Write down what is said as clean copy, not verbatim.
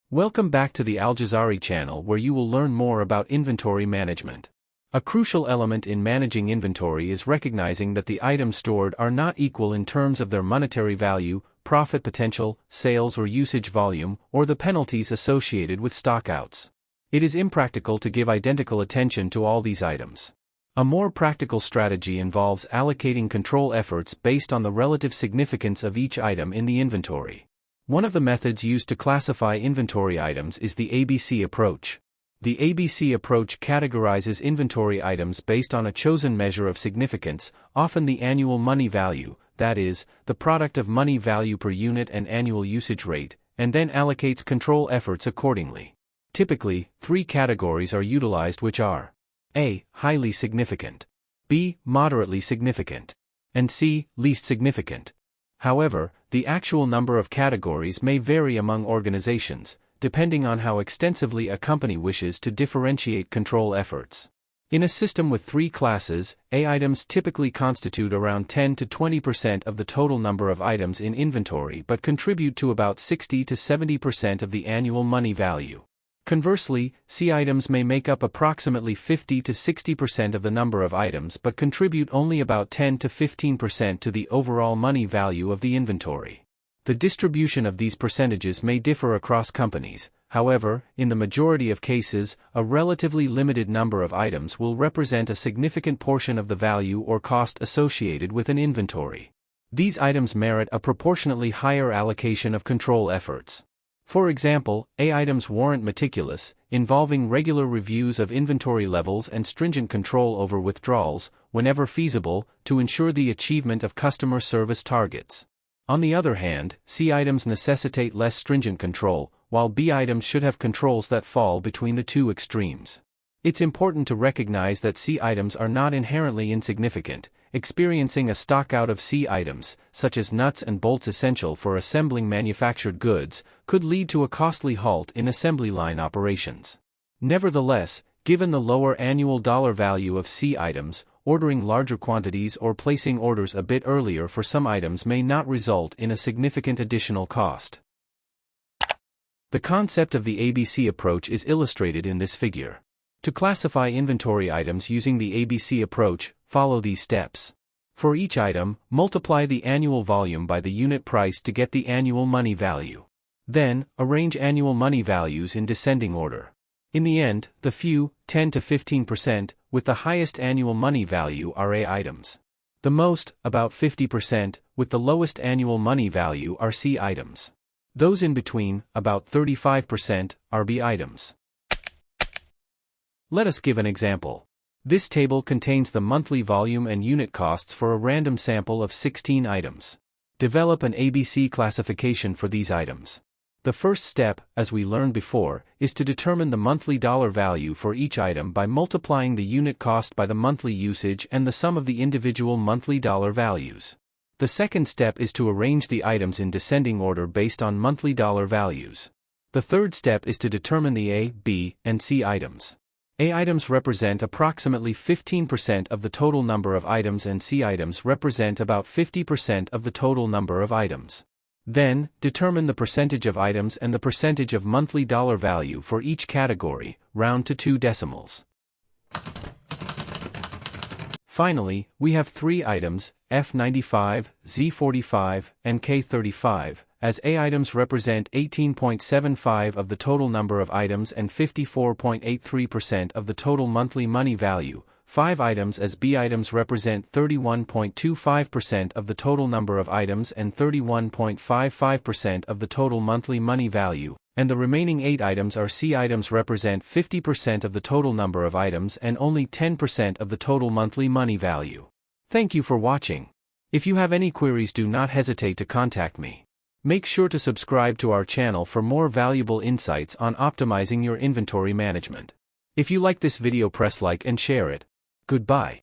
Welcome back to the Aljazari channel where you will learn more about inventory management. A crucial element in managing inventory is recognizing that the items stored are not equal in terms of their monetary value, profit potential, sales or usage volume, or the penalties associated with stockouts. It is impractical to give identical attention to all these items. A more practical strategy involves allocating control efforts based on the relative significance of each item in the inventory. One of the methods used to classify inventory items is the ABC approach. The ABC approach categorizes inventory items based on a chosen measure of significance, often the annual money value, that is, the product of money value per unit and annual usage rate, and then allocates control efforts accordingly. Typically, three categories are utilized, which are A. Highly significant, B. Moderately significant, and C. Least significant. However, the actual number of categories may vary among organizations, depending on how extensively a company wishes to differentiate control efforts. In a system with three classes, A items typically constitute around 10 to 20% of the total number of items in inventory but contribute to about 60 to 70% of the annual money value. Conversely, C items may make up approximately 50 to 60% of the number of items but contribute only about 10 to 15% to the overall money value of the inventory. The distribution of these percentages may differ across companies. However, in the majority of cases, a relatively limited number of items will represent a significant portion of the value or cost associated with an inventory. These items merit a proportionately higher allocation of control efforts. For example, A items warrant meticulous, involving regular reviews of inventory levels and stringent control over withdrawals, whenever feasible, to ensure the achievement of customer service targets. On the other hand, C items necessitate less stringent control, while B items should have controls that fall between the two extremes. It's important to recognize that C items are not inherently insignificant. Experiencing a stockout of C items, such as nuts and bolts essential for assembling manufactured goods, could lead to a costly halt in assembly line operations. Nevertheless, given the lower annual dollar value of C items, ordering larger quantities or placing orders a bit earlier for some items may not result in a significant additional cost. The concept of the ABC approach is illustrated in this figure. To classify inventory items using the ABC approach, follow these steps. For each item, multiply the annual volume by the unit price to get the annual money value. Then, arrange annual money values in descending order. In the end, the few, 10 to 15%, with the highest annual money value are A items. The most, about 50%, with the lowest annual money value are C items. Those in between, about 35%, are B items. Let us give an example. This table contains the monthly volume and unit costs for a random sample of 16 items. Develop an ABC classification for these items. The first step, as we learned before, is to determine the monthly dollar value for each item by multiplying the unit cost by the monthly usage and the sum of the individual monthly dollar values. The second step is to arrange the items in descending order based on monthly dollar values. The third step is to determine the A, B, and C items. A items represent approximately 15% of the total number of items and C items represent about 50% of the total number of items. Then, determine the percentage of items and the percentage of monthly dollar value for each category, round to 2 decimals. Finally, we have three items, F95, Z45, and K35, as A items represent 18.75% of the total number of items and 54.83% of the total monthly money value. 5 items as B items represent 31.25% of the total number of items and 31.55% of the total monthly money value, and the remaining 8 items are C items represent 50% of the total number of items and only 10% of the total monthly money value. Thank you for watching. If you have any queries, do not hesitate to contact me. Make sure to subscribe to our channel for more valuable insights on optimizing your inventory management. If you like this video, press like and share it. Goodbye.